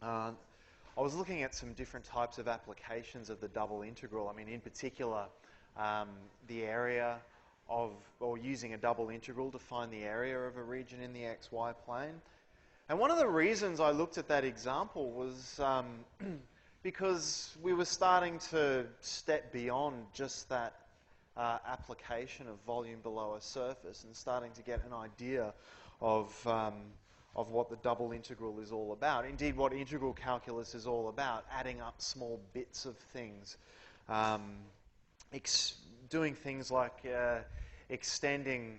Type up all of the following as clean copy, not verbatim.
Uh, I was looking at some different types of applications of the double integral. I mean, in particular, the area of, or using a double integral to find the area of a region in the xy plane. And one of the reasons I looked at that example was because we were starting to step beyond just that application of volume below a surface and starting to get an idea of what the double integral is all about. Indeed, what integral calculus is all about, adding up small bits of things, doing things like extending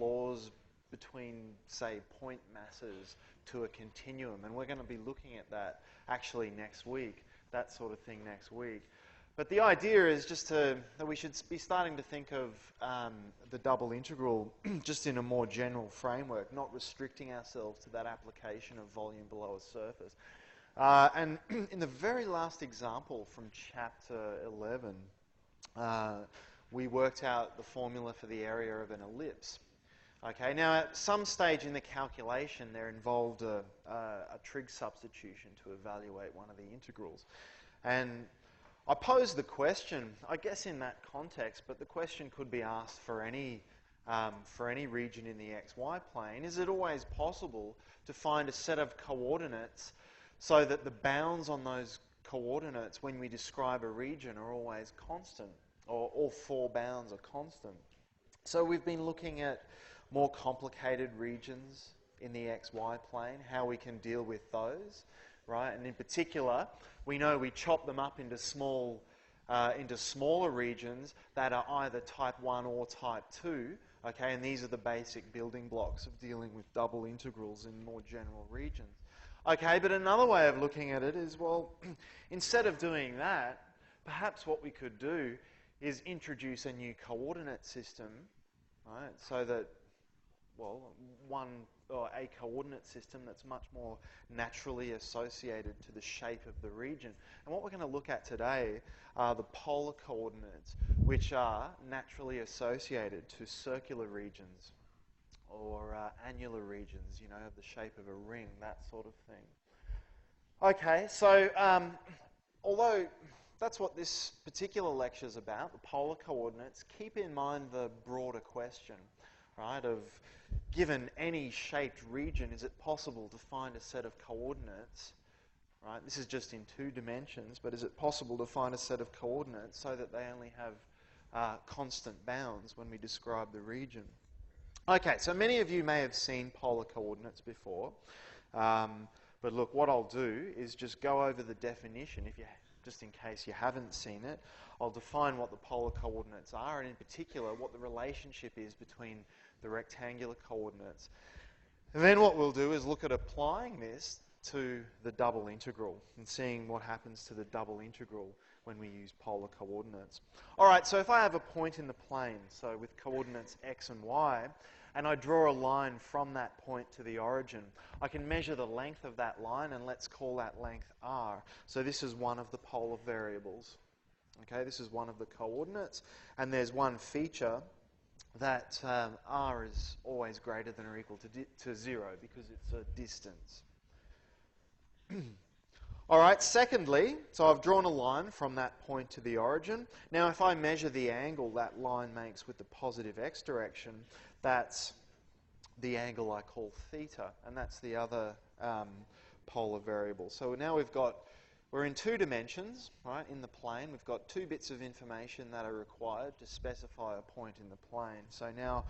laws between, say, point masses to a continuum. And we're going to be looking at that actually next week, that sort of thing next week. But the idea is just that we should be starting to think of the double integral just in a more general framework, not restricting ourselves to that application of volume below a surface. And in the very last example from chapter 11, we worked out the formula for the area of an ellipse. Okay, now at some stage in the calculation there involved a trig substitution to evaluate one of the integrals. And I posed the question, I guess in that context, but the question could be asked for any region in the xy plane. Is it always possible to find a set of coordinates so that the bounds on those coordinates when we describe a region are always constant, or all four bounds are constant? So we've been looking at more complicated regions in the xy plane, how we can deal with those, right? And in particular, we know we chop them up into smaller regions that are either type 1 or type 2, okay? And these are the basic building blocks of dealing with double integrals in more general regions. Okay, but another way of looking at it is, well, instead of doing that, perhaps what we could do is introduce a new coordinate system, right? So that, well, a coordinate system that's much more naturally associated to the shape of the region. And what we're going to look at today are the polar coordinates, which are naturally associated to circular regions or annular regions, you know, of the shape of a ring, that sort of thing. Okay, so although that's what this particular lecture is about, the polar coordinates, keep in mind the broader question, right, of given any shaped region, is it possible to find a set of coordinates, right? This is just in 2 dimensions, but is it possible to find a set of coordinates so that they only have constant bounds when we describe the region? Okay, so many of you may have seen polar coordinates before, but look, what I'll do is just go over the definition, just in case you haven't seen it. I'll define what the polar coordinates are, and in particular, what the relationship is between the rectangular coordinates. And then what we'll do is look at applying this to the double integral and seeing what happens to the double integral when we use polar coordinates. All right, so if I have a point in the plane, so with coordinates x and y, and I draw a line from that point to the origin, I can measure the length of that line, and let's call that length r. So this is one of the polar variables. Okay, this is one of the coordinates, and there's one feature that r is always greater than or equal to 0 because it's a distance. All right, secondly, so I've drawn a line from that point to the origin. Now, if I measure the angle that line makes with the positive x direction, that's the angle I call theta, and that's the other polar variable. So now we're in 2 dimensions, right, in the plane. We've got 2 bits of information that are required to specify a point in the plane. So now,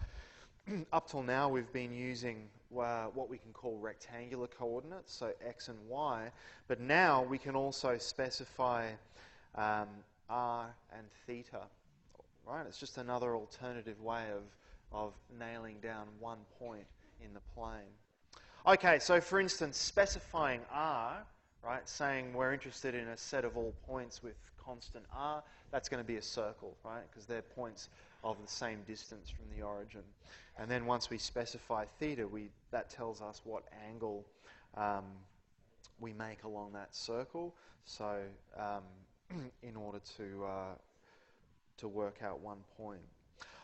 up till now, we've been using what we can call rectangular coordinates, so x and y, but now we can also specify r and theta, right? It's just another alternative way of nailing down one point in the plane. Okay, so for instance, specifying r, right, saying we're interested in a set of all points with constant r, that's going to be a circle, right, because they're points of the same distance from the origin. And then once we specify theta, that tells us what angle we make along that circle. So in order to work out one point.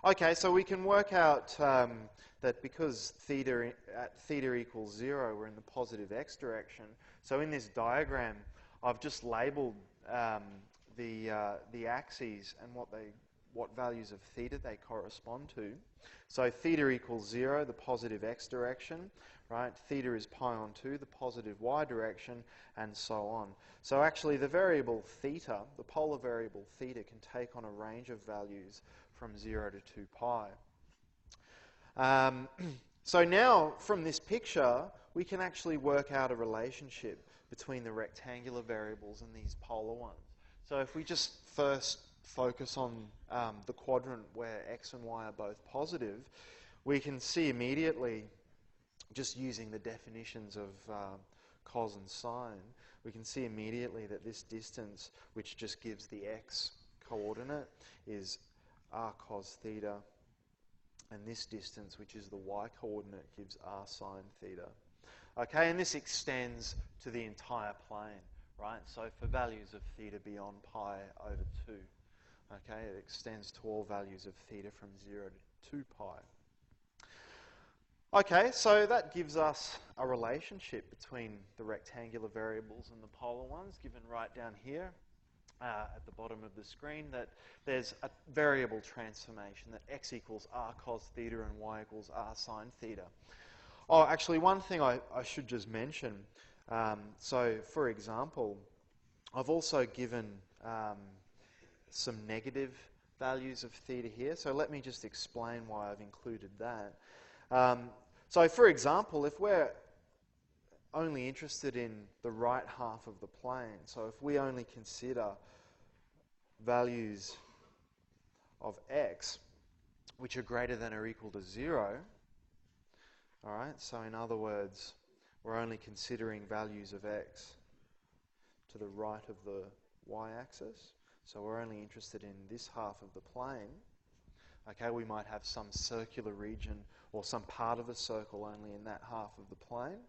Okay, so we can work out that because at theta equals 0, we're in the positive x direction. So in this diagram, I've just labelled the axes and what values of theta they correspond to. So theta equals 0, the positive x direction, right? Theta is pi on 2, the positive y direction, and so on. So actually the variable theta, the polar variable theta, can take on a range of values from 0 to 2 pi. So now, from this picture, we can actually work out a relationship between the rectangular variables and these polar ones. So if we just first focus on the quadrant where x and y are both positive, we can see immediately, just using the definitions of cos and sine, we can see immediately that this distance, which just gives the x coordinate, is r cos theta, and this distance, which is the y coordinate, gives r sine theta. Okay, and this extends to the entire plane, right? So for values of theta beyond pi over 2, okay, it extends to all values of theta from 0 to 2 pi. Okay, so that gives us a relationship between the rectangular variables and the polar ones, given right down here at the bottom of the screen, that there's a variable transformation, that x equals r cos theta and y equals r sine theta. Oh, actually, one thing I should just mention. So, for example, I've also given some negative values of theta here. So let me just explain why I've included that. So, for example, if we're only interested in the right half of the plane, so if we only consider values of x which are greater than or equal to 0, all right, so in other words, we're only considering values of x to the right of the y-axis, so we're only interested in this half of the plane. Okay, we might have some circular region or some part of a circle only in that half of the plane.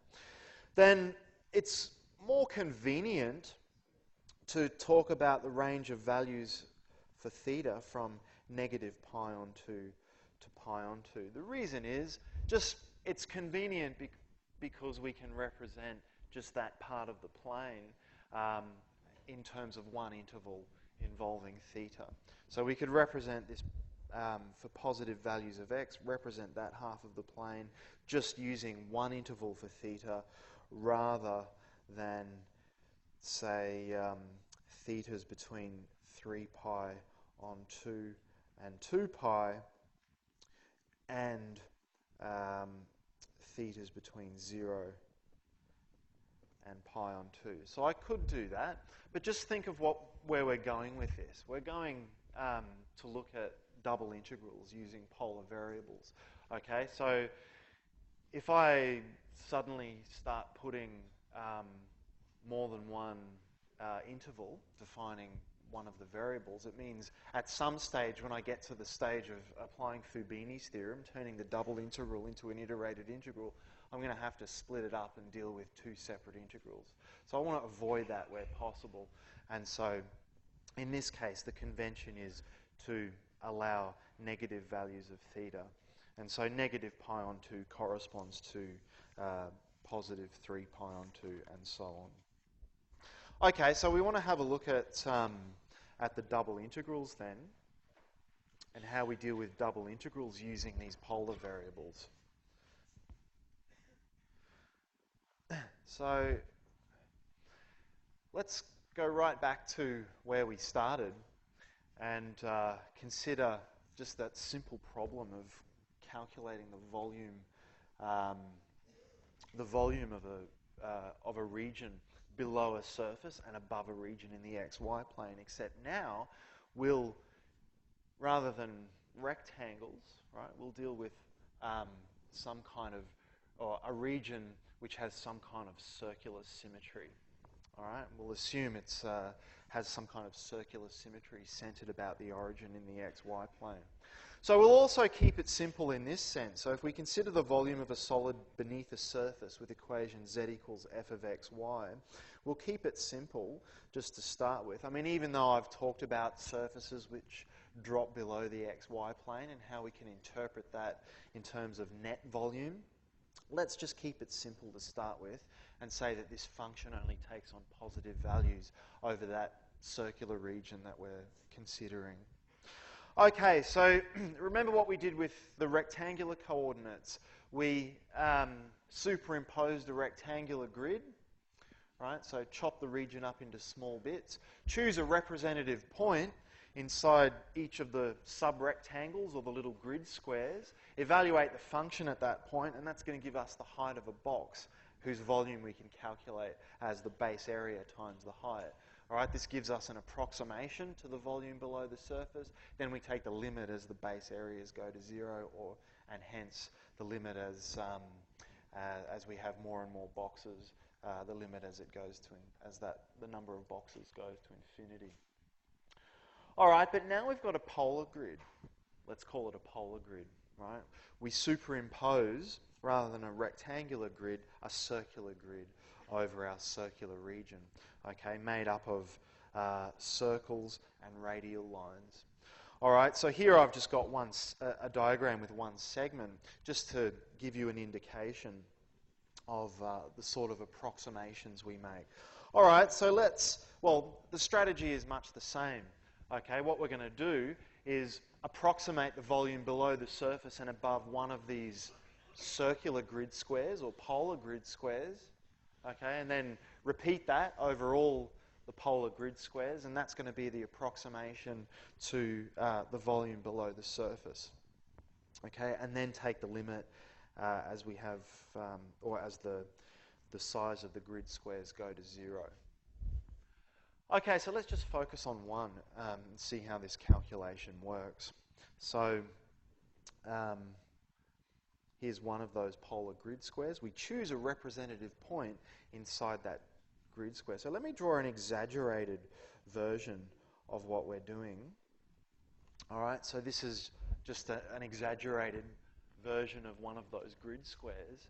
Then it's more convenient to talk about the range of values for theta from negative pi on 2 to pi on 2. The reason is just it's convenient because we can represent just that part of the plane in terms of one interval involving theta. So we could represent this for positive values of x, represent that half of the plane just using one interval for theta rather than, say, theta's between 3 pi on 2 and 2 pi and theta's between 0 and pi on 2. So I could do that, but just think of where we're going with this. We're going to look at double integrals using polar variables. Okay, so if I suddenly start putting more than one interval defining one of the variables, it means at some stage when I get to the stage of applying Fubini's theorem, turning the double integral into an iterated integral, I'm going to have to split it up and deal with two separate integrals. So I want to avoid that where possible. And so in this case, the convention is to allow negative values of theta. And so negative pi on 2 corresponds to positive 3 pi on 2 and so on. Okay, so we want to have a look at the double integrals then, and how we deal with double integrals using these polar variables. So let's go right back to where we started and consider just that simple problem of calculating the volume of a region below a surface and above a region in the xy plane, except now we'll, rather than rectangles, right, we'll deal with some kind of, or a region which has some kind of circular symmetry. All right, we'll assume it's has some kind of circular symmetry centered about the origin in the xy plane. So we'll also keep it simple in this sense. So if we consider the volume of a solid beneath a surface with equation z equals f of x, y, we'll keep it simple just to start with. I mean, even though I've talked about surfaces which drop below the xy plane and how we can interpret that in terms of net volume. Let's just keep it simple to start with and say that this function only takes on positive values over that circular region that we're considering. Okay, so remember what we did with the rectangular coordinates. We superimposed a rectangular grid, right? So chop the region up into small bits. Choose a representative point inside each of the sub-rectangles or the little grid squares. Evaluate the function at that point, and that's going to give us the height of a box whose volume we can calculate as the base area times the height. All right, this gives us an approximation to the volume below the surface. Then we take the limit as the base areas go to 0, and hence the limit as we have more and more boxes, the limit as it goes to the number of boxes goes to infinity. All right, but now we've got a polar grid. Let's call it a polar grid, right? We superimpose, rather than a rectangular grid, a circular grid over our circular region, okay, made up of circles and radial lines. All right, so here I've just got a diagram with one segment, just to give you an indication of the sort of approximations we make. All right, so the strategy is much the same. Okay, what we're going to do is approximate the volume below the surface and above one of these circular grid squares or polar grid squares, okay, and then repeat that over all the polar grid squares, and that's going to be the approximation to the volume below the surface, okay, and then take the limit as we have, or as the size of the grid squares go to 0. Okay, so let's just focus on one and see how this calculation works. So here's one of those polar grid squares. We choose a representative point inside that grid square. So let me draw an exaggerated version of what we're doing. All right, so this is just an exaggerated version of one of those grid squares.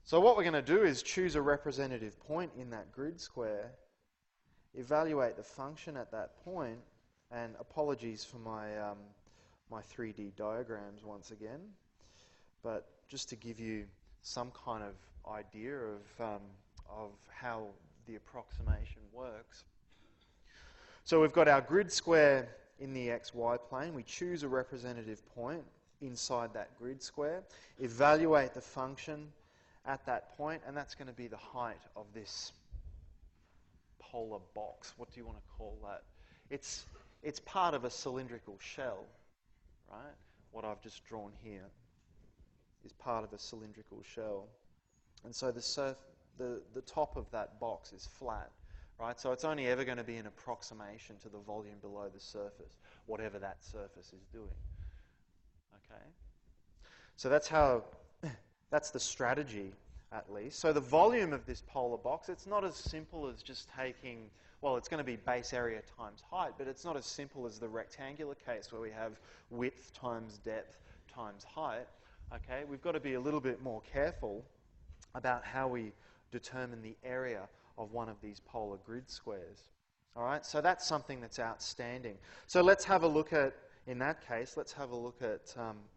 So what we're going to do is choose a representative point in that grid square, evaluate the function at that point, and apologies for my my 3D diagrams once again, but just to give you some kind of idea of how the approximation works. So we've got our grid square in the xy plane. We choose a representative point inside that grid square, evaluate the function at that point, and that's going to be the height of this polar box. What do you want to call that? It's part of a cylindrical shell, right? What I've just drawn here is part of a cylindrical shell. And so the top of that box is flat, right? So it's only ever going to be an approximation to the volume below the surface, whatever that surface is doing. Okay? So that's the strategy, at least. So the volume of this polar box, it's not as simple as just taking, well, it's going to be base area times height, but it's not as simple as the rectangular case where we have width times depth times height. Okay? We've got to be a little bit more careful about how we determine the area of one of these polar grid squares. All right? So that's something that's outstanding. So let's have a look at, in that case, let's have a look at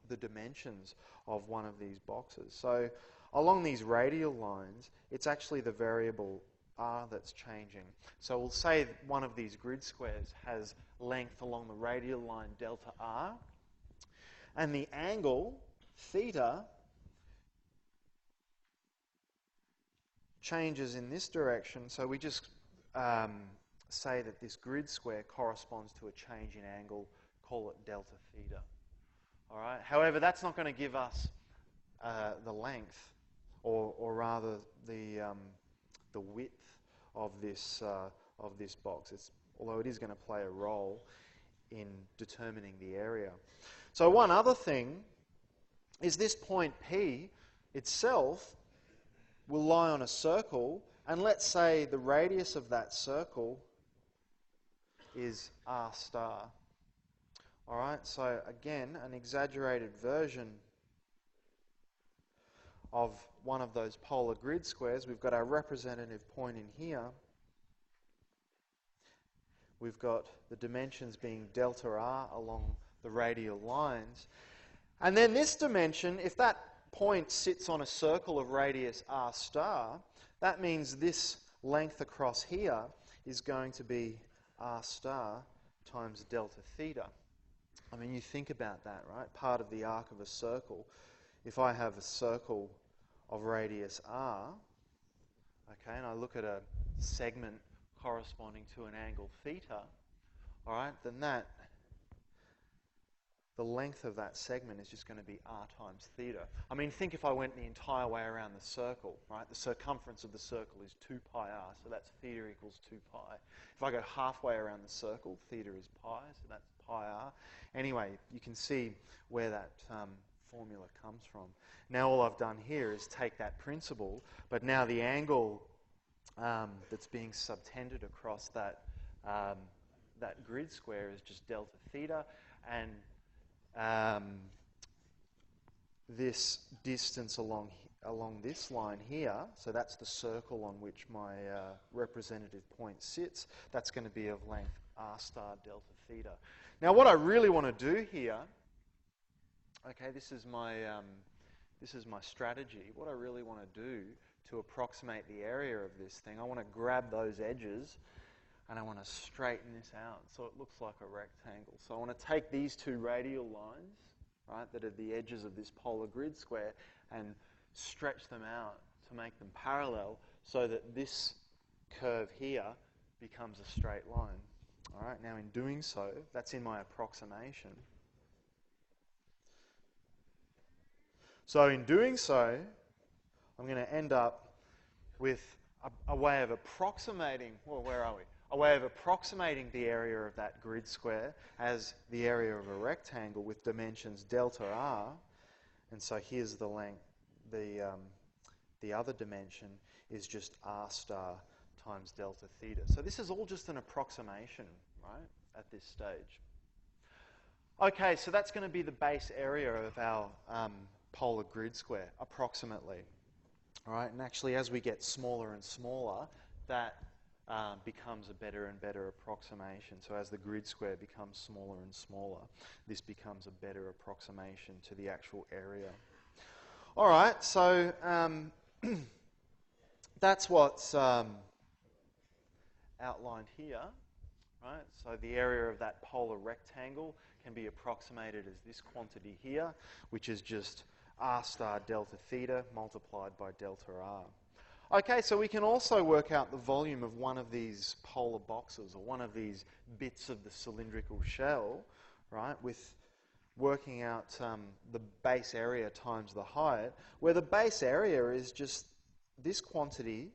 the dimensions of one of these boxes. So along these radial lines, it's actually the variable r that's changing. So we'll say one of these grid squares has length along the radial line delta r, and the angle theta changes in this direction. So we just say that this grid square corresponds to a change in angle, call it delta theta. All right. However, that's not going to give us the length, or rather the width of this box. Although it is going to play a role in determining the area. So one other thing is this point P itself will lie on a circle, and let's say the radius of that circle is r star. All right, so again, an exaggerated version of one of those polar grid squares. We've got our representative point in here. we've got the dimensions being delta r along the radial lines. And then this dimension, if that point sits on a circle of radius r star, that means this length across here is going to be r star times delta theta. I mean, you think about that, right? Part of the arc of a circle. If I have a circle of radius r, okay, and I look at a segment corresponding to an angle theta, all right, then the length of that segment is just going to be r times theta. I mean, think if I went the entire way around the circle, right? The circumference of the circle is 2 pi r, so that's theta equals 2 pi. If I go halfway around the circle, theta is pi, so that's pi r. Anyway, you can see where that formula comes from. Now all I've done here is take that principle, but now the angle that's being subtended across that, that grid square is just delta theta, and this distance along this line here, so that's the circle on which my representative point sits, that's going to be of length r star delta theta. Now what I really want to do here, okay, this is my strategy. What I really want to do to approximate the area of this thing, I want to grab those edges and I want to straighten this out so it looks like a rectangle. So I want to take these two radial lines, right, that are the edges of this polar grid square, and stretch them out to make them parallel so that this curve here becomes a straight line. All right, now in doing so, that's in my approximation. So in doing so, I'm going to end up with a way of approximating, well, where are we? A way of approximating the area of that grid square as the area of a rectangle with dimensions delta r. And so here's the length. The other dimension is just r star times delta theta. So this is all just an approximation, right, at this stage. Okay, so that's going to be the base area of our polar grid square, approximately. All right, and actually as we get smaller and smaller, that becomes a better and better approximation. So as the grid square becomes smaller and smaller, this becomes a better approximation to the actual area. All right, so that's what's outlined here, right? So the area of that polar rectangle can be approximated as this quantity here, which is just r star delta theta multiplied by delta r. Okay, so we can also work out the volume of one of these polar boxes, or one of these bits of the cylindrical shell, right, with working out the base area times the height, where the base area is just this quantity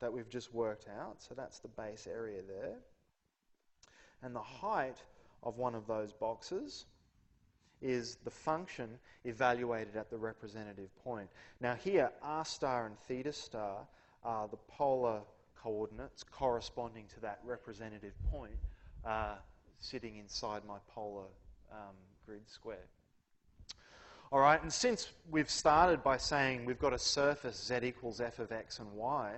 that we've just worked out, so that's the base area there, and the height of one of those boxes is the function evaluated at the representative point. Now here, r star and theta star are the polar coordinates corresponding to that representative point sitting inside my polar grid square. All right, and since we've started by saying we've got a surface z equals f of x and y,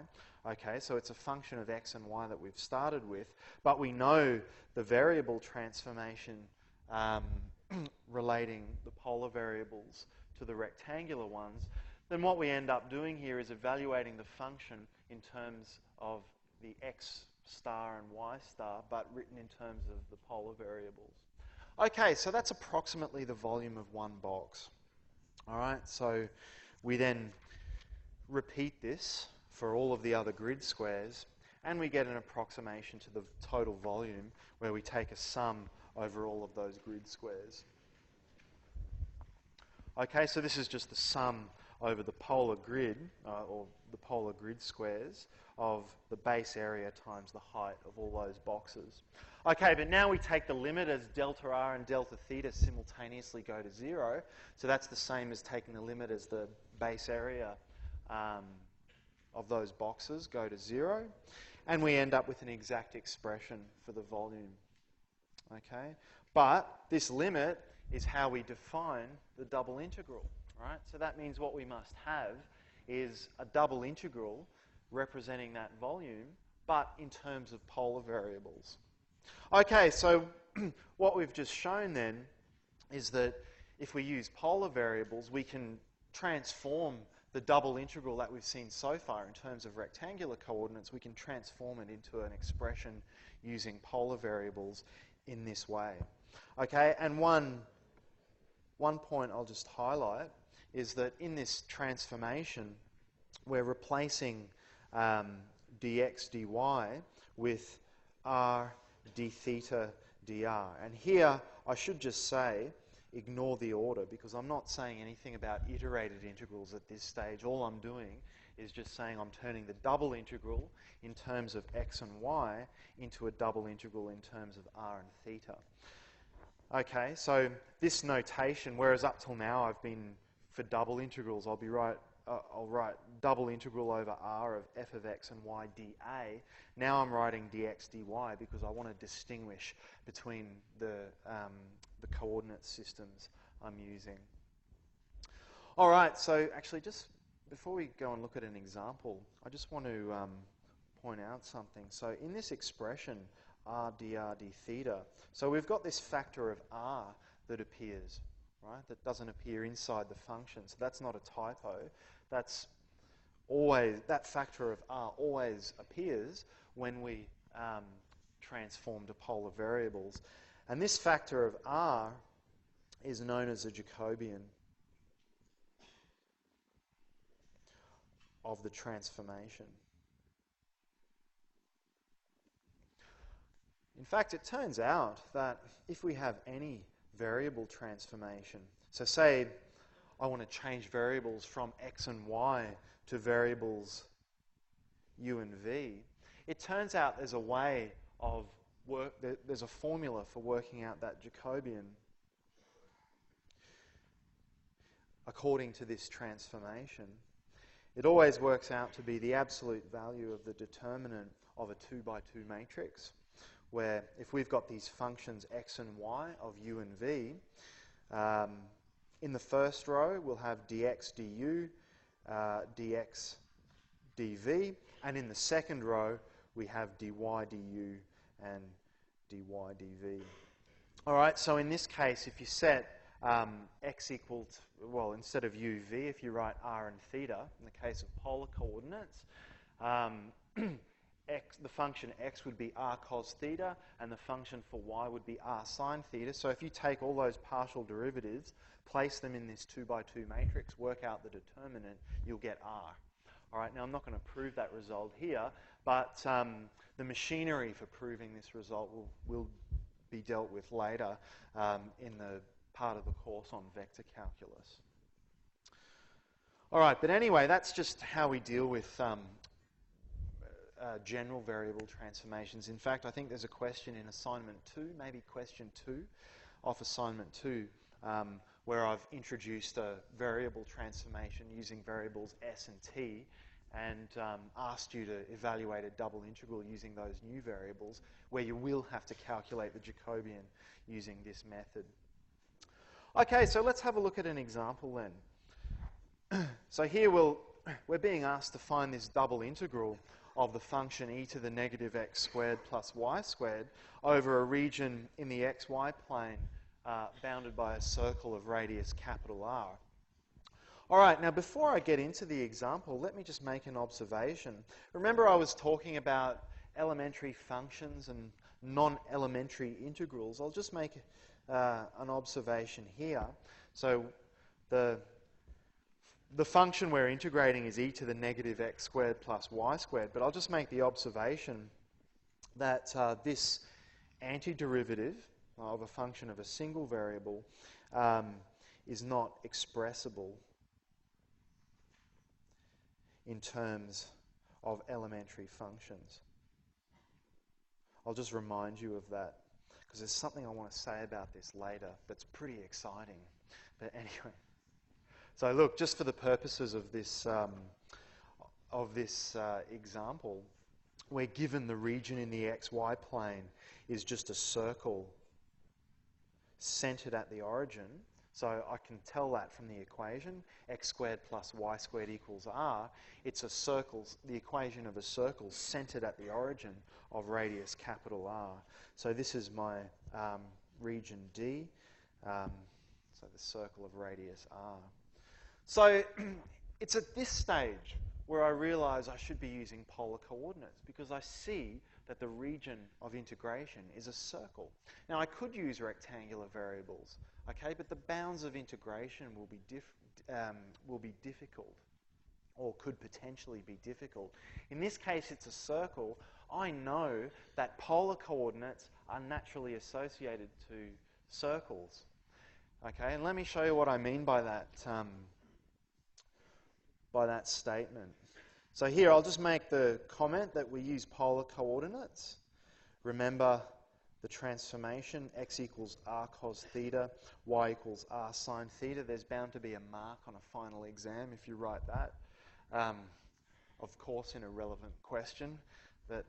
okay, so it's a function of x and y that we've started with, but we know the variable transformation relating the polar variables to the rectangular ones, then what we end up doing here is evaluating the function in terms of the x star and y star, but written in terms of the polar variables. Okay, so that's approximately the volume of one box. All right, so we then repeat this for all of the other grid squares, and we get an approximation to the total volume where we take a sum over all of those grid squares. Okay, so this is just the sum over the polar grid, or the polar grid squares, of the base area times the height of all those boxes. Okay, but now we take the limit as delta r and delta theta simultaneously go to 0. So that's the same as taking the limit as the base area of those boxes go to 0. And we end up with an exact expression for the volume. Okay, but this limit is how we define the double integral, right? So that means what we must have is a double integral representing that volume, but in terms of polar variables. Okay, so what we've just shown then is that if we use polar variables, we can transform the double integral that we've seen so far in terms of rectangular coordinates, we can transform it into an expression using polar variables in this way. Okay, and one point I'll just highlight is that in this transformation, we're replacing dx dy with r d theta dr. And here, I should just say, ignore the order, because I'm not saying anything about iterated integrals at this stage. All I'm doing is just saying I'm turning the double integral in terms of x and y into a double integral in terms of r and theta. Okay, so this notation, whereas up till now I've been, for double integrals, I'll write double integral over r of f of x and y dA. Now I'm writing dx dy because I want to distinguish between the coordinate systems I'm using. All right, so actually just before we go and look at an example, I just want to point out something. So in this expression, r dr d theta, so we've got this factor of r that appears, right? That doesn't appear inside the function. So that's not a typo. That's always, that factor of r always appears when we transform to polar variables. And this factor of r is known as a Jacobian of the transformation. In fact, it turns out that if we have any variable transformation, so say I want to change variables from x and y to variables u and v, it turns out there's a way of there's a formula for working out that Jacobian according to this transformation. It always works out to be the absolute value of the determinant of a 2 by 2 matrix, where if we've got these functions x and y of u and v, in the first row we'll have dx du, dx dv, and in the second row we have dy du and dy dv. All right, so in this case, if you set x equal to, well, instead of uv, if you write r and theta, in the case of polar coordinates, the function x would be r cos theta, and the function for y would be r sine theta. So if you take all those partial derivatives, place them in this 2 by 2 matrix, work out the determinant, you'll get r. All right, now I'm not going to prove that result here, but the machinery for proving this result will be dealt with later in the part of the course on vector calculus. All right, but anyway, that's just how we deal with general variable transformations. In fact, I think there's a question in assignment 2, maybe question 2 off assignment 2, where I've introduced a variable transformation using variables s and t, and asked you to evaluate a double integral using those new variables, where you will have to calculate the Jacobian using this method. Okay, so let's have a look at an example then. So here we're being asked to find this double integral of the function e to the negative x squared plus y squared over a region in the xy plane bounded by a circle of radius capital R. All right, now before I get into the example, let me just make an observation. Remember I was talking about elementary functions and non-elementary integrals. I'll just make an observation here. So the function we're integrating is e to the negative x squared plus y squared, but I'll just make the observation that this antiderivative of a function of a single variable is not expressible in terms of elementary functions. I'll just remind you of that, because there's something I want to say about this later that's pretty exciting. But anyway. So look, just for the purposes of this example, we're given the region in the xy plane is just a circle centered at the origin. So I can tell that from the equation, x squared plus y squared equals r. It's a circle, the equation of a circle centered at the origin of radius capital R. So this is my region D, so the circle of radius R. So it's at this stage where I realize I should be using polar coordinates, because I see that the region of integration is a circle. Now I could use rectangular variables, okay, but the bounds of integration will be difficult, or could potentially be difficult. In this case, it's a circle. I know that polar coordinates are naturally associated to circles. Okay, and let me show you what I mean by that statement. So here, I'll just make the comment that we use polar coordinates. Remember the transformation, x equals r cos theta, y equals r sine theta. There's bound to be a mark on a final exam if you write that. Of course, in a relevant question, but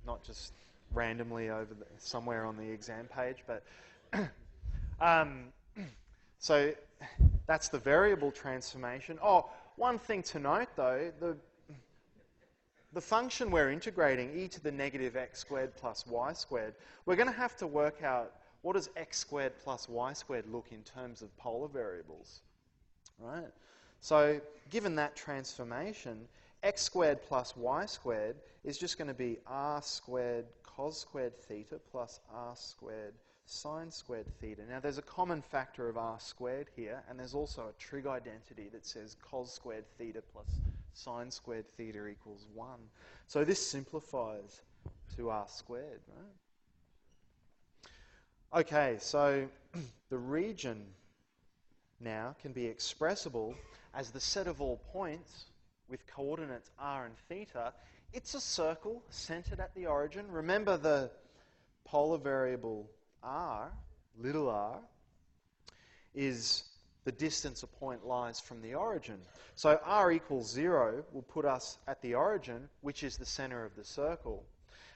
not just randomly over somewhere on the exam page. But so that's the variable transformation. Oh, one thing to note though, the function we're integrating, e to the negative x squared plus y squared, we're going to have to work out what does x squared plus y squared look in terms of polar variables, right? So given that transformation, x squared plus y squared is just going to be r squared cos squared theta plus r squared sine squared theta. Now there's a common factor of r squared here, and there's also a trig identity that says cos squared theta plus sine squared theta equals 1. So this simplifies to r squared, right? Okay, so the region now can be expressible as the set of all points with coordinates r and theta. It's a circle centered at the origin. Remember the polar variable r, little r, is the distance a point lies from the origin. So r equals 0 will put us at the origin, which is the center of the circle.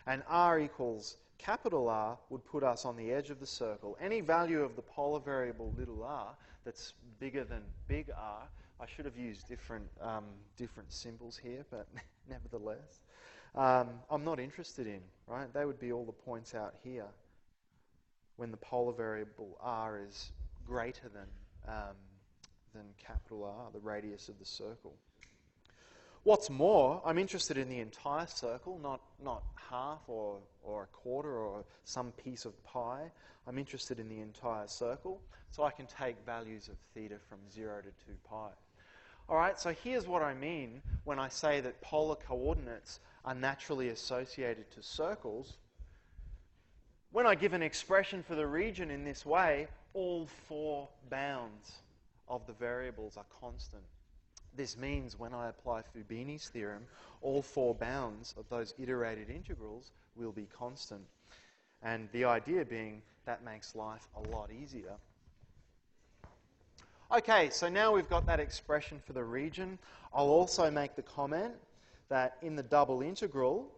And r equals capital R would put us on the edge of the circle. Any value of the polar variable little r that's bigger than big R, I should have used different symbols here, but nevertheless, I'm not interested in, right? They would be all the points out here when the polar variable r is greater than capital R, the radius of the circle. What's more, I'm interested in the entire circle, not half or a quarter or some piece of pi. I'm interested in the entire circle, so I can take values of theta from 0 to 2 pi. All right, so here's what I mean when I say that polar coordinates are naturally associated to circles. When I give an expression for the region in this way, all 4 bounds of the variables are constant. This means when I apply Fubini's theorem, all 4 bounds of those iterated integrals will be constant. And the idea being that makes life a lot easier. Okay, so now we've got that expression for the region. I'll also make the comment that in the double integral,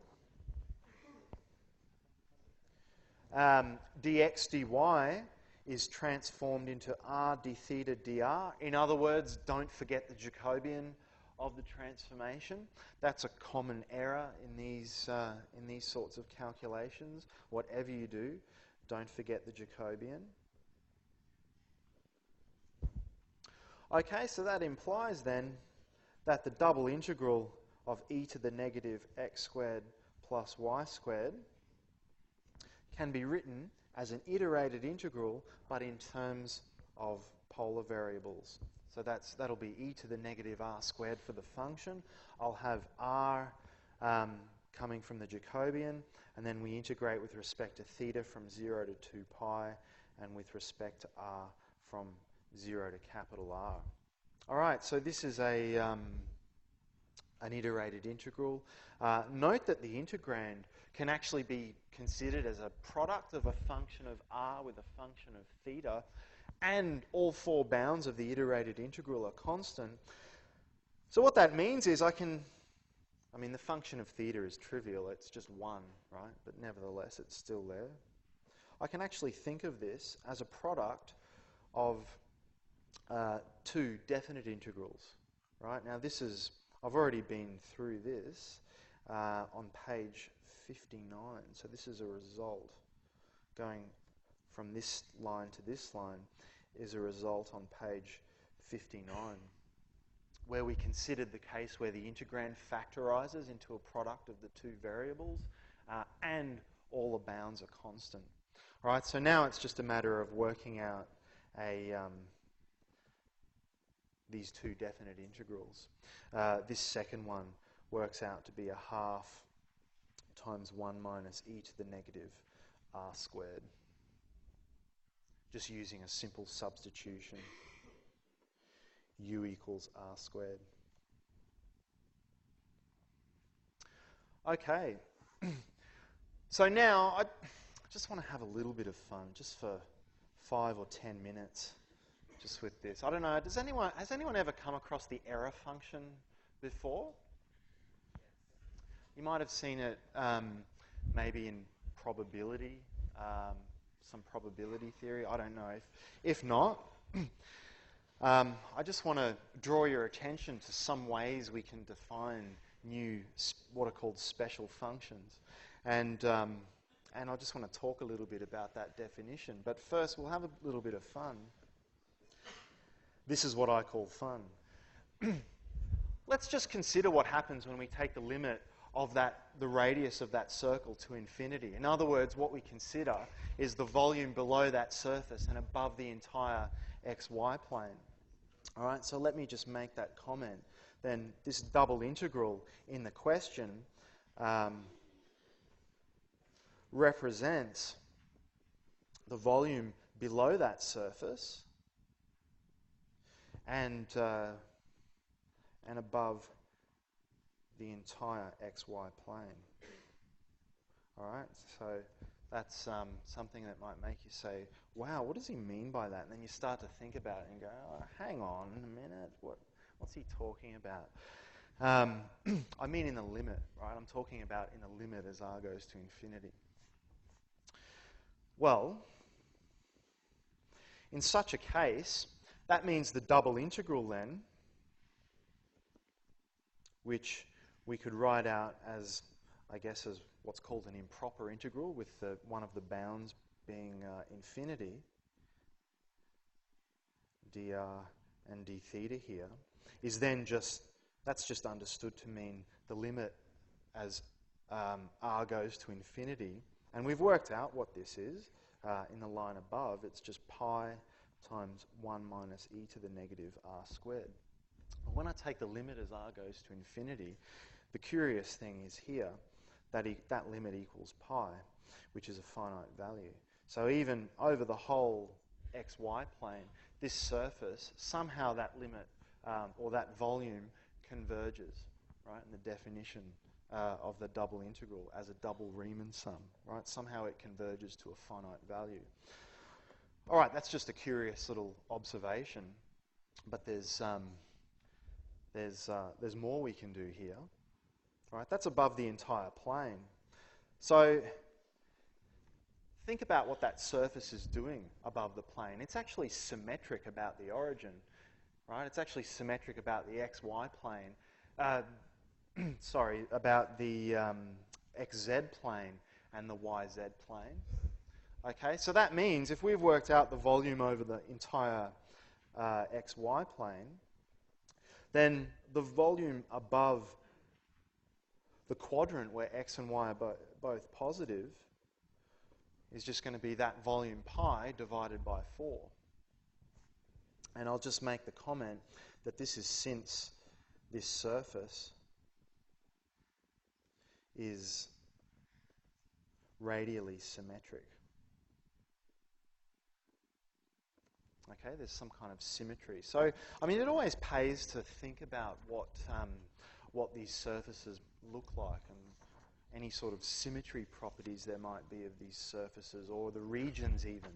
dx dy is transformed into r d theta dr. In other words, don't forget the Jacobian of the transformation. That's a common error in these sorts of calculations. Whatever you do, don't forget the Jacobian. Okay, so that implies then that the double integral of e to the negative x squared plus y squared can be written as an iterated integral, but in terms of polar variables. So that'll be e to the negative r squared for the function. I'll have r coming from the Jacobian, and then we integrate with respect to theta from 0 to 2 pi, and with respect to r from 0 to capital R. All right, so this is an iterated integral. Note that the integrand can actually be considered as a product of a function of r with a function of theta, and all 4 bounds of the iterated integral are constant. So what that means is the function of theta is trivial, it's just 1, right? But nevertheless, it's still there. I can actually think of this as a product of two definite integrals. Right, now this is, I've already been through this on page 59. So this is a result going from this line to this line is a result on page 59, where we considered the case where the integrand factorizes into a product of the two variables and all the bounds are constant. All right, so now it's just a matter of working out these two definite integrals. This second one works out to be a half times 1 minus e to the negative r squared. Just using a simple substitution. U equals r squared. Okay. So now I just want to have a little bit of fun, just for 5 or 10 minutes, just with this. I don't know, has anyone ever come across the error function before? You might have seen it maybe in probability, some probability theory. I don't know. If not, I just want to draw your attention to some ways we can define new, what are called special functions. And I just want to talk a little bit about that definition. But first, we'll have a little bit of fun. This is what I call fun. Let's just consider what happens when we take the limit of the radius of that circle to infinity. In other words, what we consider is the volume below that surface and above the entire xy plane. All right, so let me just make that comment. Then this double integral in the question represents the volume below that surface and above the entire xy plane. All right, so that's something that might make you say, wow, what does he mean by that? And then you start to think about it and go, oh, hang on a minute, what's he talking about? I mean in the limit, right? I'm talking about in the limit as r goes to infinity. Well, in such a case, that means the double integral then, which we could write out as, I guess, as what's called an improper integral, with one of the bounds being infinity, dr and d theta here, is then that's just understood to mean the limit as r goes to infinity. And we've worked out what this is in the line above. It's just pi times 1 minus e to the negative r squared. But when I take the limit as r goes to infinity, the curious thing is here that that limit equals pi, which is a finite value. So even over the whole xy plane, this surface, somehow that limit or that volume converges, right, in the definition of the double integral as a double Riemann sum, right? Somehow it converges to a finite value. All right, that's just a curious little observation, but there's more we can do here. All right, that's above the entire plane. So think about what that surface is doing above the plane. It's actually symmetric about the origin, right? It's actually symmetric about the xy plane. About the xz plane and the yz plane. Okay, so that means if we've worked out the volume over the entire xy plane, then the volume above the quadrant where x and y are both positive is just going to be that volume pi divided by 4. And I'll just make the comment that this is since this surface is radially symmetric. Okay, there's some kind of symmetry. So, I mean, it always pays to think about what these surfaces look like and any sort of symmetry properties there might be of these surfaces, or the regions even.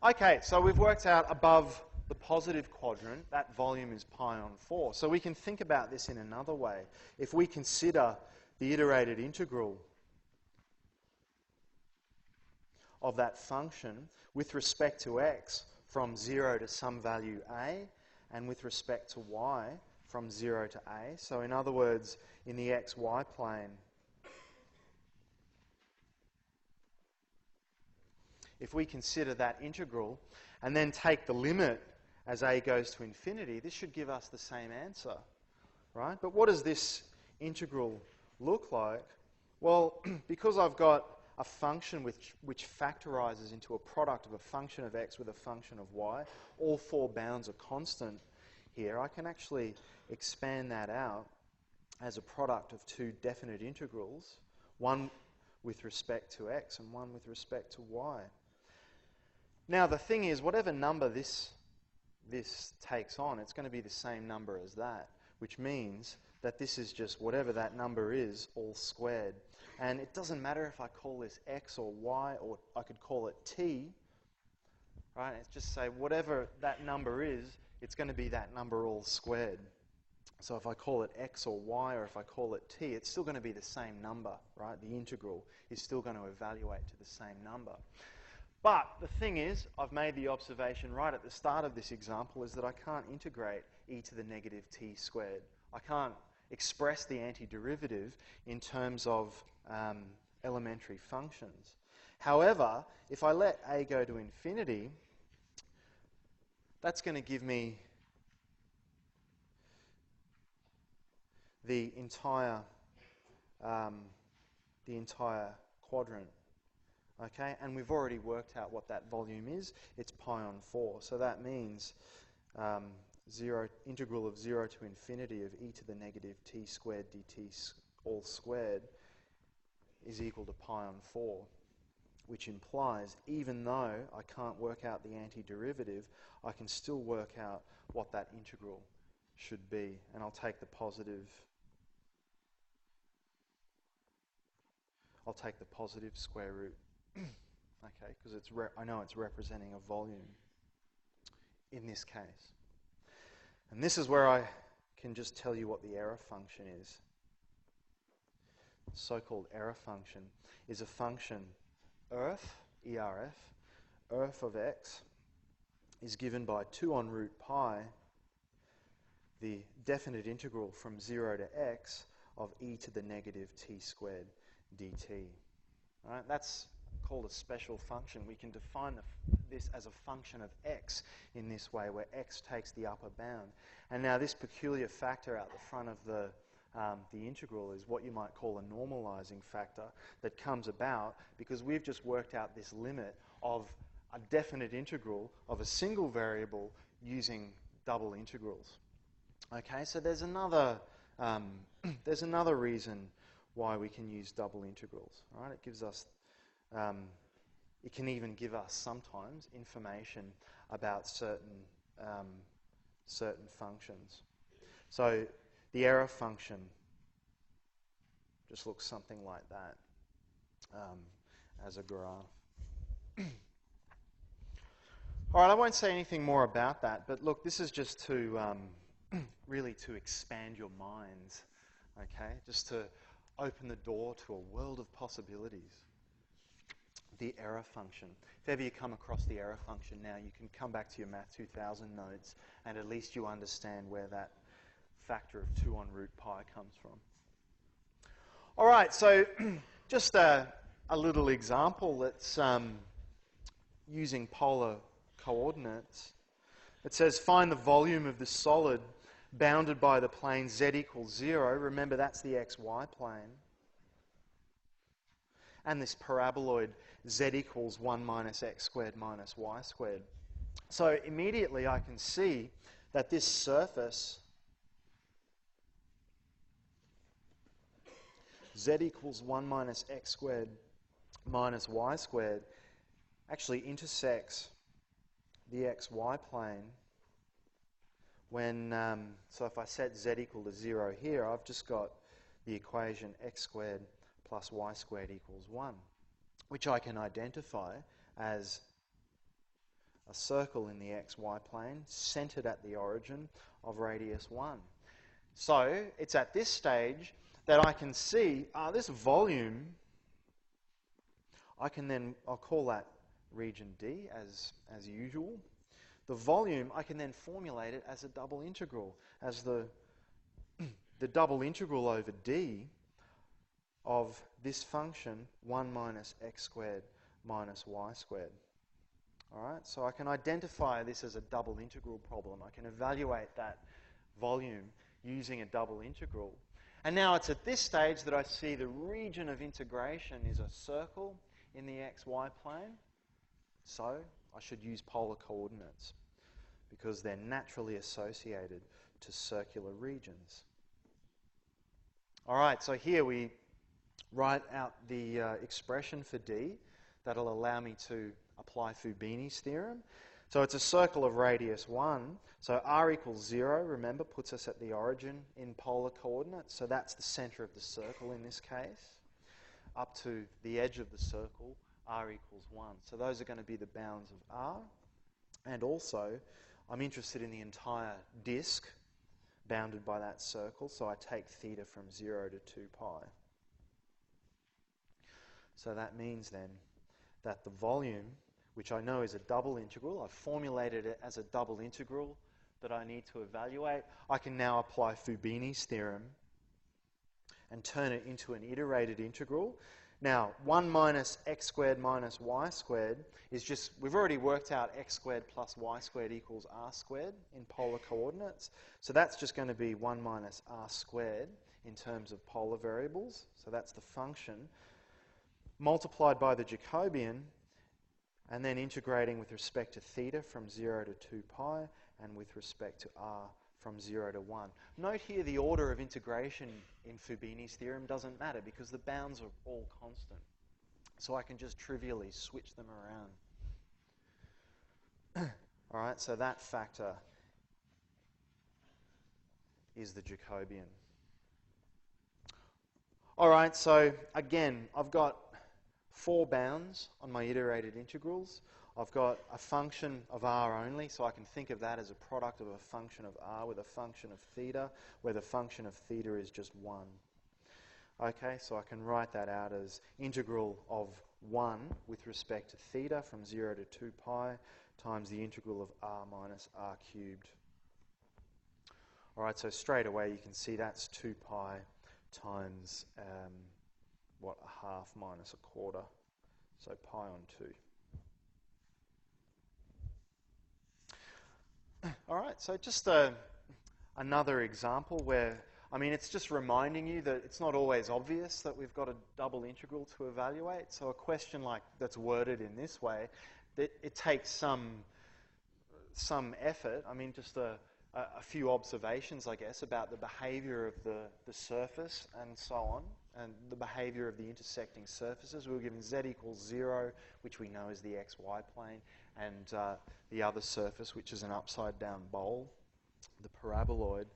Okay, so we've worked out above the positive quadrant, that volume is pi on 4. So we can think about this in another way. If we consider the iterated integral of that function with respect to x from 0 to some value a, and with respect to y from 0 to a. So in other words, in the xy plane, if we consider that integral and then take the limit as a goes to infinity, this should give us the same answer, right? But what does this integral look like? Well, because I've got a function which factorizes into a product of a function of x with a function of y, all four bounds are constant here, I can actually expand that out as a product of two definite integrals, one with respect to x and one with respect to y. Now the thing is, whatever number this takes on, it's going to be the same number as that, which means that this is just whatever that number is, all squared. And it doesn't matter if I call this x or y, or I could call it t, right? It's just say whatever that number is, it's going to be that number all squared. So if I call it x or y, or if I call it t, it's still going to be the same number, right? The integral is still going to evaluate to the same number. But the thing is, I've made the observation right at the start of this example, is that I can't integrate e to the negative t squared. I can't express the antiderivative in terms of elementary functions. However, if I let a go to infinity, that's going to give me the entire quadrant. Okay, and we've already worked out what that volume is. It's pi on 4. So that means integral of 0 to infinity of e to the negative t squared dt all squared is equal to pi on 4, which implies even though I can't work out the antiderivative, I can still work out what that integral should be. And I'll take the positive square root. Okay, because I know it's representing a volume in this case. And this is where I can just tell you what the error function is. The so-called error function is a function erf, ERF, erf of x is given by 2 on root pi, the definite integral from 0 to x of e to the negative t squared dt. Right? That's called a special function. We can define this as a function of x in this way, where x takes the upper bound. And now this peculiar factor out the front of the integral is what you might call a normalizing factor that comes about because we've just worked out this limit of a definite integral of a single variable using double integrals. Okay, so there's another reason why we can use double integrals. Right? It gives us it can even give us sometimes information about certain functions. So the error function just looks something like that as a graph. All right, I won't say anything more about that, but look, this is just to really to expand your minds, okay? Just to open the door to a world of possibilities. The error function. If ever you come across the error function now, you can come back to your Math 2000 notes and at least you understand where that factor of 2 on root pi comes from. All right, so just a little example that's using polar coordinates. It says find the volume of the solid bounded by the plane z equals 0. Remember, that's the xy plane. And this paraboloid z equals 1 minus x squared minus y squared. So immediately I can see that this surface z equals 1 minus x squared minus y squared actually intersects the xy plane when, so if I set z equal to 0 here, I've just got the equation x squared plus y squared equals 1, which I can identify as a circle in the xy plane centered at the origin of radius 1. So it's at this stage that I can see this volume I'll call that region D as usual. The volume, I can then formulate it as a double integral, as the double integral over D of this function 1 minus x squared minus y squared. All right, so I can identify this as a double integral problem. I can evaluate that volume using a double integral. And now it's at this stage that I see the region of integration is a circle in the xy plane. So I should use polar coordinates because they're naturally associated to circular regions. All right, so here we write out the expression for D that'll allow me to apply Fubini's theorem. So it's a circle of radius 1. So r equals 0, remember, puts us at the origin in polar coordinates. So that's the center of the circle in this case. Up to the edge of the circle, r equals 1. So those are going to be the bounds of r. And also, I'm interested in the entire disk bounded by that circle. So I take theta from 0 to 2 pi. So that means then that the volume, which I know is a double integral, I've formulated it as a double integral that I need to evaluate. I can now apply Fubini's theorem and turn it into an iterated integral. Now, 1 minus x squared minus y squared is just, we've already worked out x squared plus y squared equals r squared in polar coordinates. So that's just going to be 1 minus r squared in terms of polar variables. So that's the function multiplied by the Jacobian, and then integrating with respect to theta from 0 to 2 pi, and with respect to r from 0 to 1. Note here the order of integration in Fubini's theorem doesn't matter because the bounds are all constant. So I can just trivially switch them around. All right, so that factor is the Jacobian. All right, so again, I've got 4 bounds on my iterated integrals. I've got a function of r only, so I can think of that as a product of a function of r with a function of theta, where the function of theta is just 1. Okay, so I can write that out as integral of 1 with respect to theta from 0 to 2 pi times the integral of r minus r cubed. All right, so straight away you can see that's 2 pi times a half minus a quarter, so pi on 2. All right, so just another example where, I mean, it's just reminding you that it's not always obvious that we've got a double integral to evaluate. So a question like that's worded in this way, it takes some effort. I mean, just a few observations, I guess, about the behavior of the surface and so on, and the behavior of the intersecting surfaces. We were given z equals 0, which we know is the xy plane, and the other surface, which is an upside-down bowl, the paraboloid.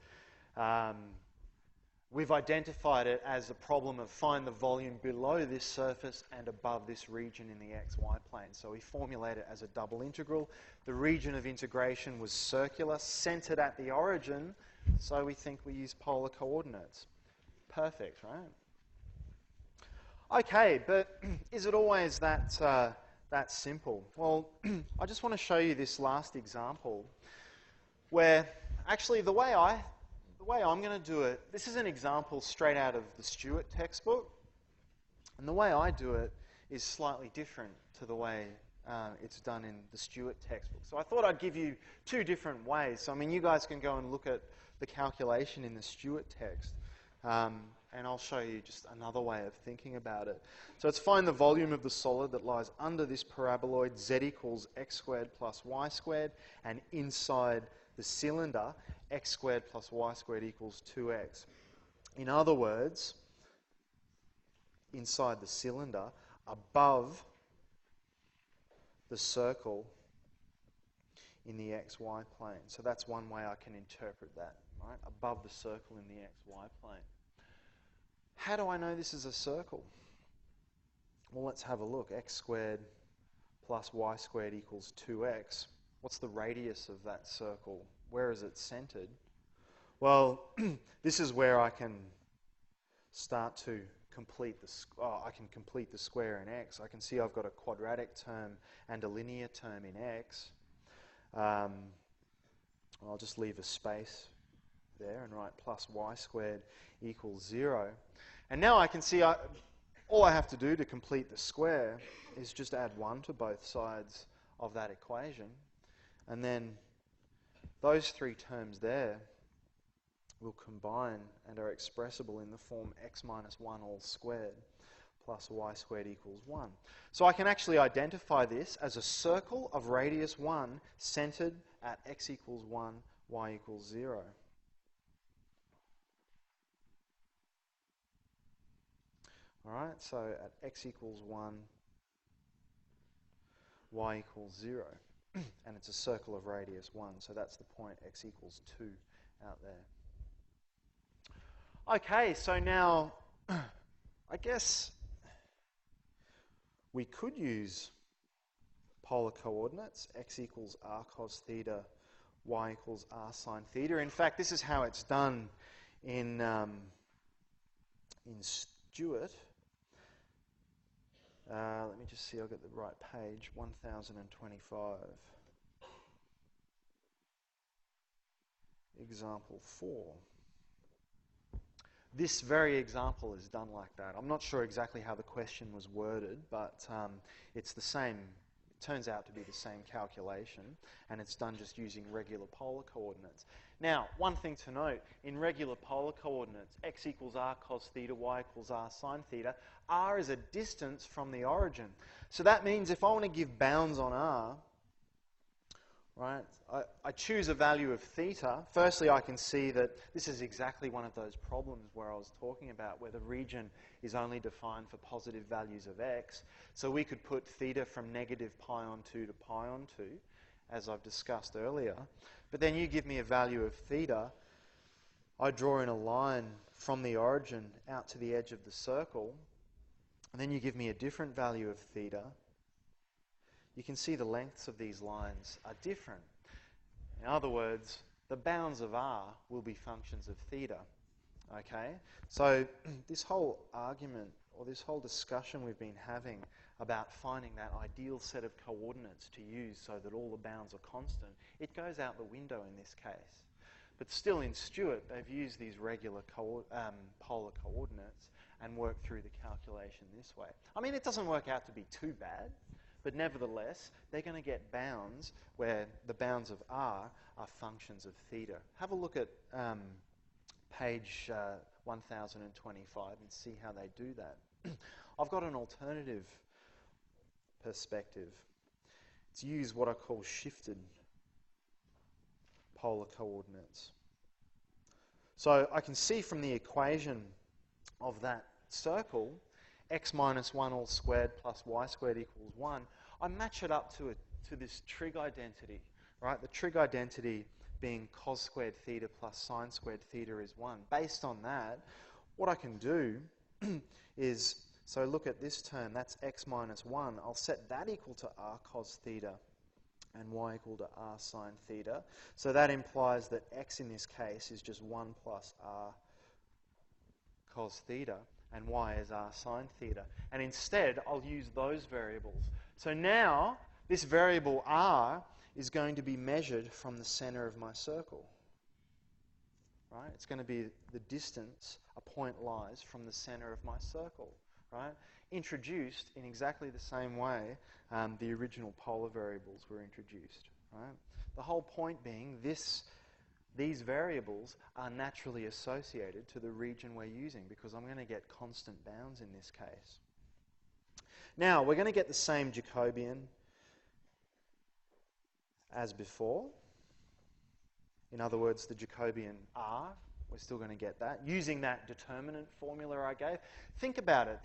We've identified it as a problem of find the volume below this surface and above this region in the xy plane. So we formulate it as a double integral. The region of integration was circular, centered at the origin, so we think we use polar coordinates. Perfect, right? Okay, but is it always that simple? Well, I just want to show you this last example where actually the way I'm going to do it, this is an example straight out of the Stewart textbook, and the way I do it is slightly different to the way it's done in the Stewart textbook. So I thought I'd give you 2 different ways. So I mean, you guys can go and look at the calculation in the Stewart text, and I'll show you just another way of thinking about it. So it's find the volume of the solid that lies under this paraboloid, z equals x squared plus y squared, and inside the cylinder, x squared plus y squared equals 2x. In other words, inside the cylinder, above the circle in the xy plane. So that's one way I can interpret that, right? Above the circle in the xy plane. How do I know this is a circle? Well, let's have a look. X squared plus y squared equals 2x. What's the radius of that circle? Where is it centered? Well, this is where I can start to I can complete the square in x. I can see I've got a quadratic term and a linear term in x. I'll just leave a space there and write plus y squared equals 0. And now I can see all I have to do to complete the square is just add 1 to both sides of that equation. And then those three terms there will combine and are expressible in the form x minus 1 all squared plus y squared equals 1. So I can actually identify this as a circle of radius 1 centered at x equals 1, y equals 0. All right, so at x equals 1, y equals 0. And it's a circle of radius 1, so that's the point x equals 2 out there. Okay, so now I guess we could use polar coordinates, x equals r cos theta, y equals r sine theta. In fact, this is how it's done in Stewart. Let me just see, I'll get the right page, 1025. Example 4. This very example is done like that. I'm not sure exactly how the question was worded, but it's the same. It turns out to be the same calculation, and it's done just using regular polar coordinates. Now, one thing to note, in regular polar coordinates, x equals r cos theta, y equals r sine theta, r is a distance from the origin. So that means if I want to give bounds on r, right, I choose a value of theta. Firstly, I can see that this is exactly one of those problems where I was talking about, where the region is only defined for positive values of x. So we could put theta from negative pi on 2 to pi on 2, as I've discussed earlier. But then you give me a value of theta. I draw in a line from the origin out to the edge of the circle. And then you give me a different value of theta. You can see the lengths of these lines are different. In other words, the bounds of r will be functions of theta. Okay? So this whole argument, or this whole discussion we've been having about finding that ideal set of coordinates to use so that all the bounds are constant, it goes out the window in this case. But still in Stewart, they've used these regular polar coordinates and worked through the calculation this way. I mean, it doesn't work out to be too bad. But nevertheless, they're going to get bounds where the bounds of r are functions of theta. Have a look at page 1025 and see how they do that. I've got an alternative perspective. It's use what I call shifted polar coordinates. So I can see from the equation of that circle, x minus 1 all squared plus y squared equals 1, I match it up to this trig identity, right? The trig identity being cos squared theta plus sine squared theta is 1. Based on that, what I can do is, so look at this term, that's x minus 1. I'll set that equal to r cos theta and y equal to r sine theta. So that implies that x in this case is just 1 plus r cos theta, and y is r sine theta. And instead, I'll use those variables. So now, this variable r is going to be measured from the center of my circle. Right? It's going to be the distance a point lies from the center of my circle. Right? Introduced in exactly the same way the original polar variables were introduced. Right? The whole point being these variables are naturally associated to the region we're using because I'm going to get constant bounds in this case. Now, we're going to get the same Jacobian as before. In other words, the Jacobian r, we're still going to get that. Using that determinant formula I gave. Think about it.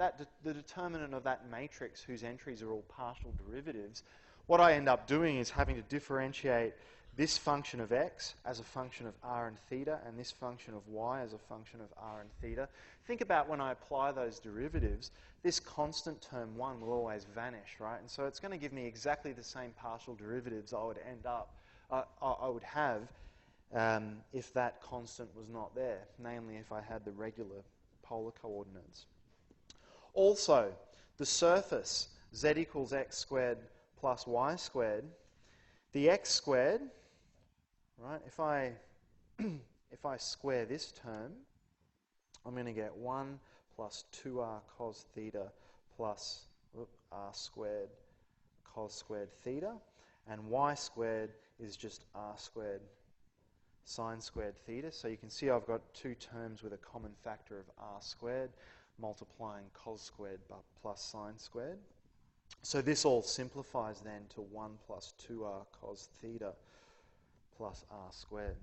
The determinant of that matrix whose entries are all partial derivatives, what I end up doing is having to differentiate this function of x as a function of r and theta, and this function of y as a function of r and theta. Think about when I apply those derivatives, this constant term 1 will always vanish, right? And so it's going to give me exactly the same partial derivatives I would end up, I would have if that constant was not there, namely if I had the regular polar coordinates. Also, the surface, z equals x squared plus y squared, the x squared, right, if I square this term, I'm going to get 1 plus 2r cos theta plus r squared cos squared theta, and y squared is just r squared sine squared theta. So you can see I've got two terms with a common factor of r squared, multiplying cos squared plus sine squared. So this all simplifies then to 1 plus 2r cos theta plus r squared.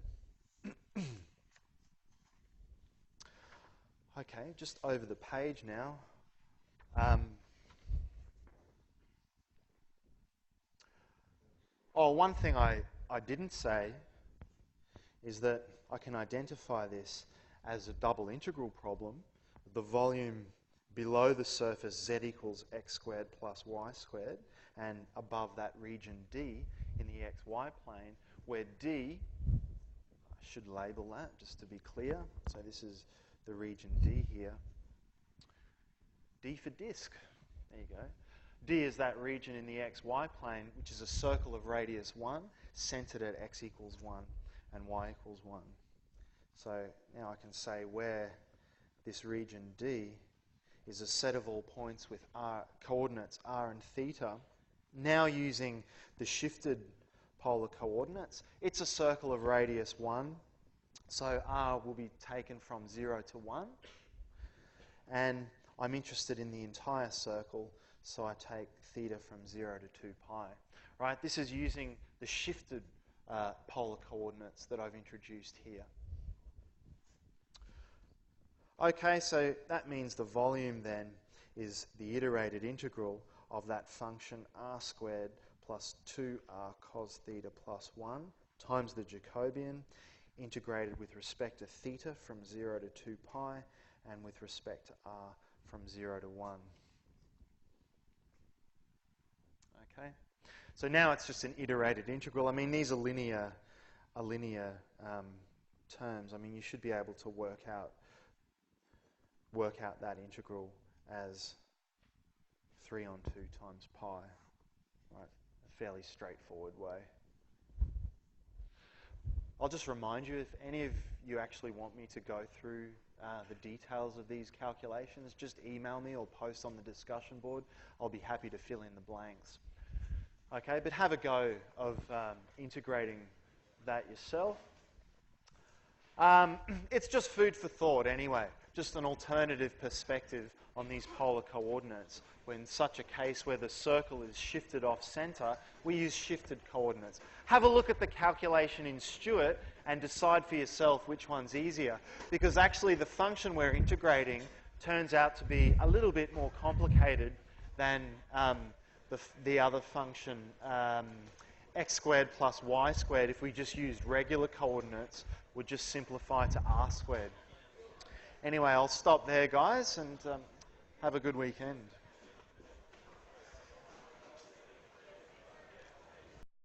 Okay, just over the page now. One thing I didn't say is that I can identify this as a double integral problem. The volume below the surface z equals x squared plus y squared, and above that region D in the xy plane, where D, I should label that just to be clear. So this is the region D here. D for disk. There you go. D is that region in the xy plane, which is a circle of radius 1, centered at x equals 1 and y equals 1. So now I can say where this region D is a set of all points with coordinates r and theta. Now using the shifted polar coordinates, it's a circle of radius 1. So r will be taken from 0 to 1. And I'm interested in the entire circle, so I take theta from 0 to 2 pi. Right? This is using the shifted polar coordinates that I've introduced here. Okay, so that means the volume then is the iterated integral of that function r squared plus 2r cos theta plus 1 times the Jacobian, integrated with respect to theta from 0 to 2 pi, and with respect to r from 0 to 1. Okay, so now it's just an iterated integral. I mean, these are linear terms. I mean, you should be able to work out that integral as 3 on 2 times pi, right? A fairly straightforward way. I'll just remind you, if any of you actually want me to go through the details of these calculations, just email me or post on the discussion board. I'll be happy to fill in the blanks. Okay, but have a go of integrating that yourself. It's just food for thought anyway, just an alternative perspective on these polar coordinates. When such a case where the circle is shifted off center, we use shifted coordinates. Have a look at the calculation in Stewart and decide for yourself which one's easier, because actually the function we're integrating turns out to be a little bit more complicated than the other function, x squared plus y squared, if we just used regular coordinates, would just simplify to r squared. Anyway, I'll stop there, guys, and have a good weekend.